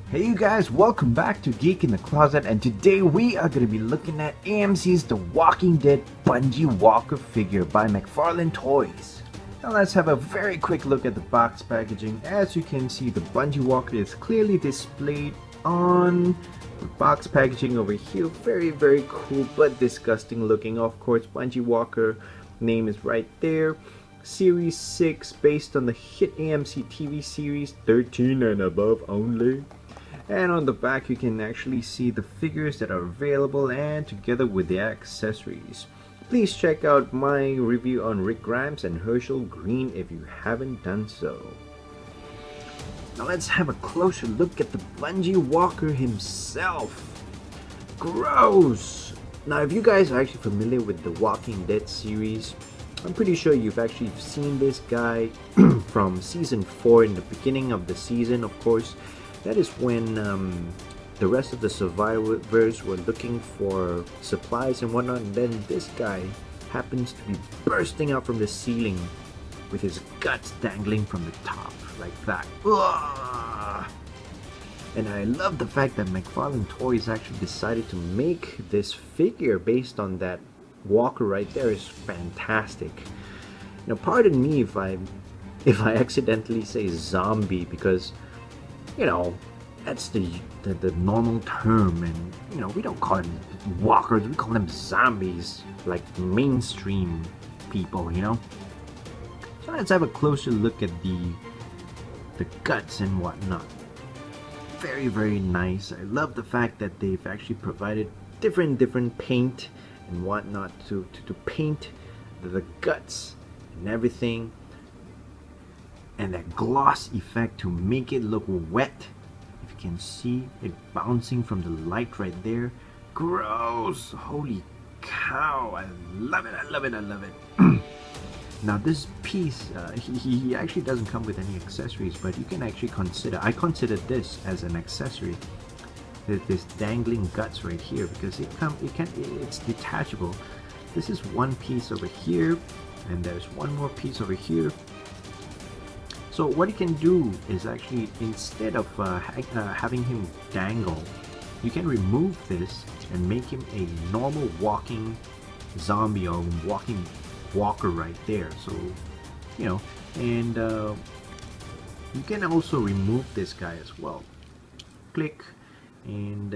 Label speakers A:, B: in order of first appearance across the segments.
A: Hey you guys, welcome back to Geek in the Closet, and today we are going to be looking at AMC's The Walking Dead Bungee Walker figure by Macfarlane Toys. Now let's have a very quick look at the box packaging. As you can see, the Bungee Walker is clearly displayed on the box packaging over here. Very cool but disgusting looking. Of course, Bungee Walker name is right there. Series 6 based on the hit AMC TV series 13 and above only. And on the back you can actually see the figures that are available and together with the accessories. Please check out my review on Rick Grimes and Herschel Green if you haven't done so. Now let's have a closer look at the Bungee Walker himself. Gross! Now if you guys are actually familiar with the Walking Dead series, I'm pretty sure you've actually seen this guy from season 4 in the beginning of the season, of course. That is when the rest of the survivors were looking for supplies and whatnot, and then this guy happens to be bursting out from the ceiling with his guts dangling from the top like that. Ugh! And I love the fact that Macfarlane Toys actually decided to make this figure based on that walker right there. Is fantastic. Now pardon me if I accidentally say zombie, because you know, that's the normal term, and you know, we don't call them walkers, we call them zombies, like mainstream people, you know. So let's have a closer look at the guts and whatnot. Very nice. I love the fact that they've actually provided different paint and whatnot to paint the guts and everything, and that gloss effect to make it look wet. If you can see it bouncing from the light right there. Gross! Holy cow! I love it. Now this piece, he actually doesn't come with any accessories, but you can actually I consider this as an accessory. This dangling guts right here, because it's detachable. This is one piece over here, and there's one more piece over here. So what you can do is actually, instead of having him dangle, you can remove this and make him a normal walking zombie or walking walker right there. So, you know, and you can also remove this guy as well. Click, and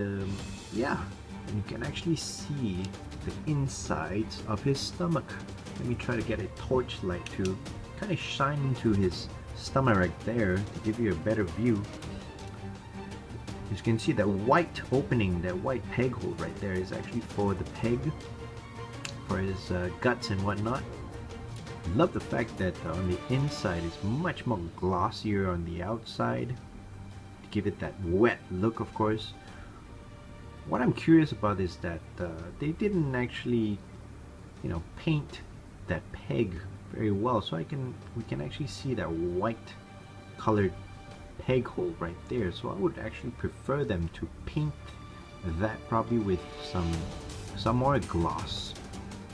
A: yeah, and you can actually see the insides of his stomach. Let me try to get a torchlight to kind of shine into his stomach right there to give you a better view. As you can see, that white opening, that white peg hole right there is actually for the peg, for his guts and whatnot. Love the fact that on the inside is much more glossier on the outside to give it that wet look, of course. What I'm curious about is that they didn't actually, you know, paint that peg very well, so we can actually see that white colored peg hole right there. So I would actually prefer them to paint that probably with some more gloss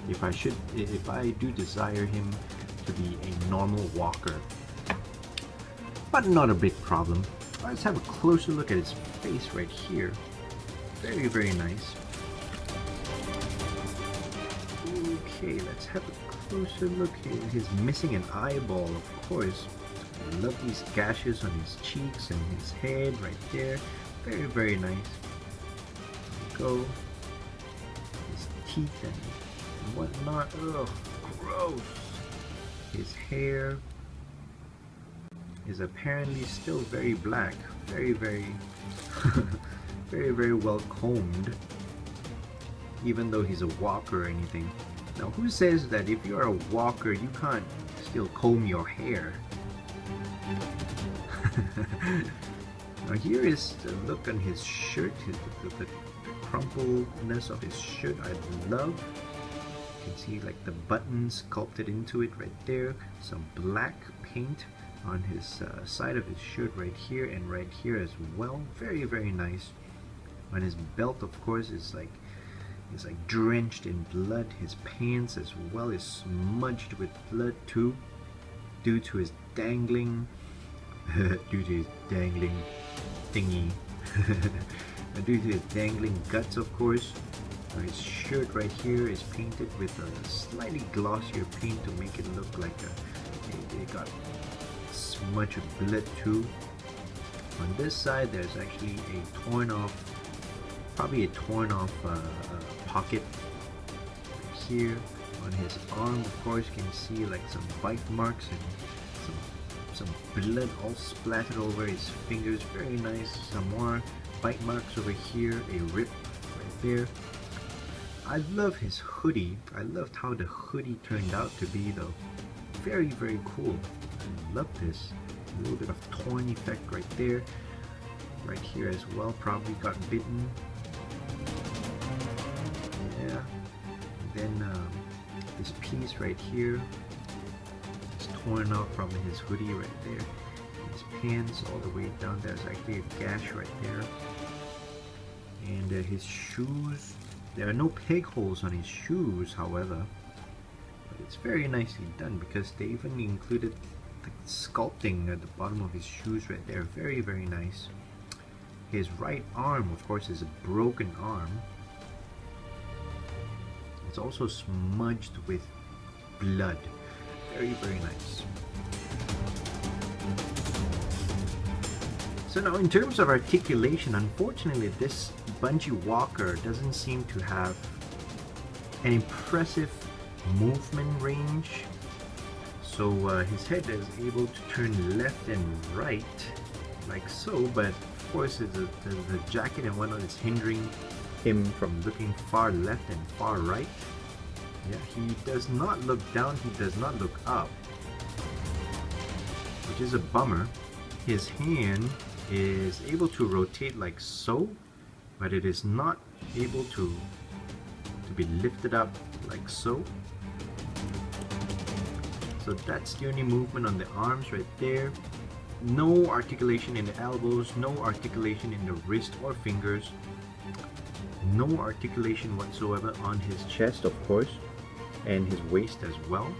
A: if I do desire him to be a normal walker. But not a big problem. Let's have a closer look at his face right here. Very nice. Okay, let's have a closer look here. He's missing an eyeball, of course. I love these gashes on his cheeks and his head right there. Very nice. There we go. His teeth and whatnot. Ugh, gross. His hair is apparently still very black. Very very well combed, even though he's a walker or anything. Now who says that if you're a walker you can't still comb your hair? Now here is the look on his shirt, the crumpledness of his shirt. I love. You can see like the buttons sculpted into it right there. Some black paint on his side of his shirt right here and right here as well. Very nice. On his belt, of course, is like drenched in blood. His pants as well is smudged with blood too, due to his dangling thingy Due to his dangling guts, of course. His shirt right here is painted with a slightly glossier paint to make it look like it got smudged with blood too. On this side, there's actually a torn off, probably a torn off pocket here. On his arm, of course, you can see like some bite marks and some blood all splattered over his fingers. Very nice. Some more bite marks over here, a rip right there. I love his hoodie. I loved how the hoodie turned out to be though. Very, very cool. I love this. A little bit of torn effect right there. Right here as well, probably got bitten. Yeah. And then this piece right here is torn off from his hoodie right there. His pants all the way down, there's actually a gash right there. And his shoes, there are no peg holes on his shoes, however, but it's very nicely done because they even included the sculpting at the bottom of his shoes right there. Very, very nice. His right arm, of course, is a broken arm. It's also smudged with blood. Very, very nice. So now in terms of articulation, unfortunately this Bungee walker doesn't seem to have an impressive movement range. So his head is able to turn left and right like so, but of course the jacket and whatnot is hindering him from looking far left and far right. Yeah, he does not look down, he does not look up, which is a bummer. His hand is able to rotate like so, but it is not able to be lifted up like so. So that's the only movement on the arms right there. No articulation in the elbows, no articulation in the wrist or fingers, no articulation whatsoever on his chest, of course, and his waist as well.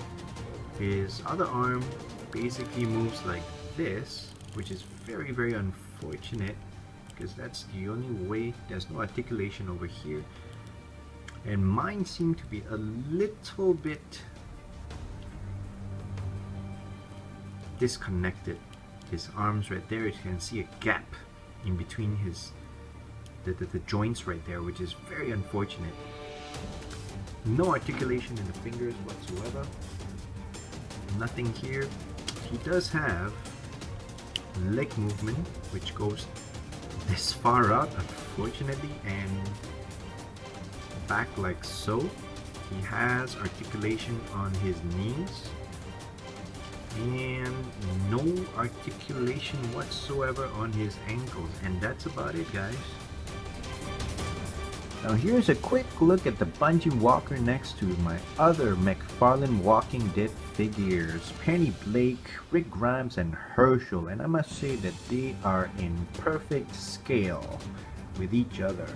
A: His other arm basically moves like this, which is very, very unfortunate because that's the only way. There's no articulation over here, and mine seem to be a little bit disconnected. His arms right there, you can see a gap in between the joints right there, which is very unfortunate. No articulation in the fingers whatsoever. Nothing here. He does have leg movement, which goes this far out, unfortunately, and back like so. He has articulation on his knees and no articulation whatsoever on his ankles, and that's about it, guys. Now here's a quick look at the Bungee walker next to my other Macfarlane Walking Dead figures, Penny Blake, Rick Grimes, and Herschel, and I must say that they are in perfect scale with each other.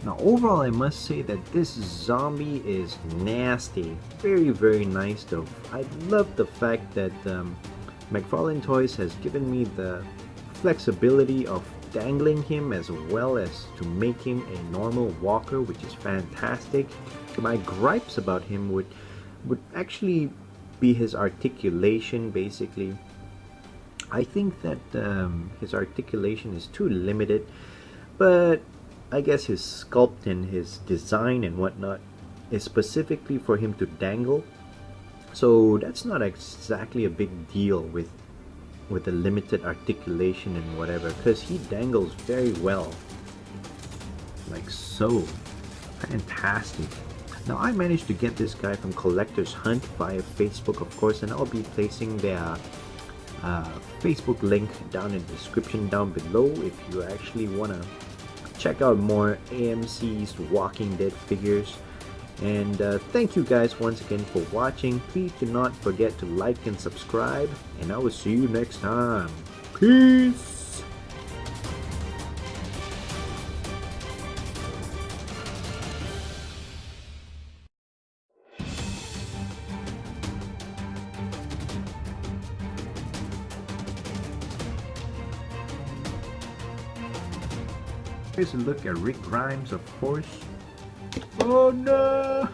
A: Now overall, I must say that this zombie is nasty. Very, very nice though. I love the fact that Macfarlane Toys has given me the flexibility of dangling him as well as to make him a normal walker, which is fantastic. My gripes about him would actually be his articulation. Basically, I think that his articulation is too limited, but I guess his sculpt and his design and whatnot is specifically for him to dangle, so that's not exactly a big deal with the limited articulation and whatever, because he dangles very well like so. Fantastic. Now I managed to get this guy from Collector's Hunt via Facebook, of course, and I'll be placing their Facebook link down in the description down below if you actually want to check out more AMC's Walking Dead figures. And thank you guys once again for watching. Please do not forget to like and subscribe, and I will see you next time. Peace! Here's a look at Rick Grimes, of course. Oh no!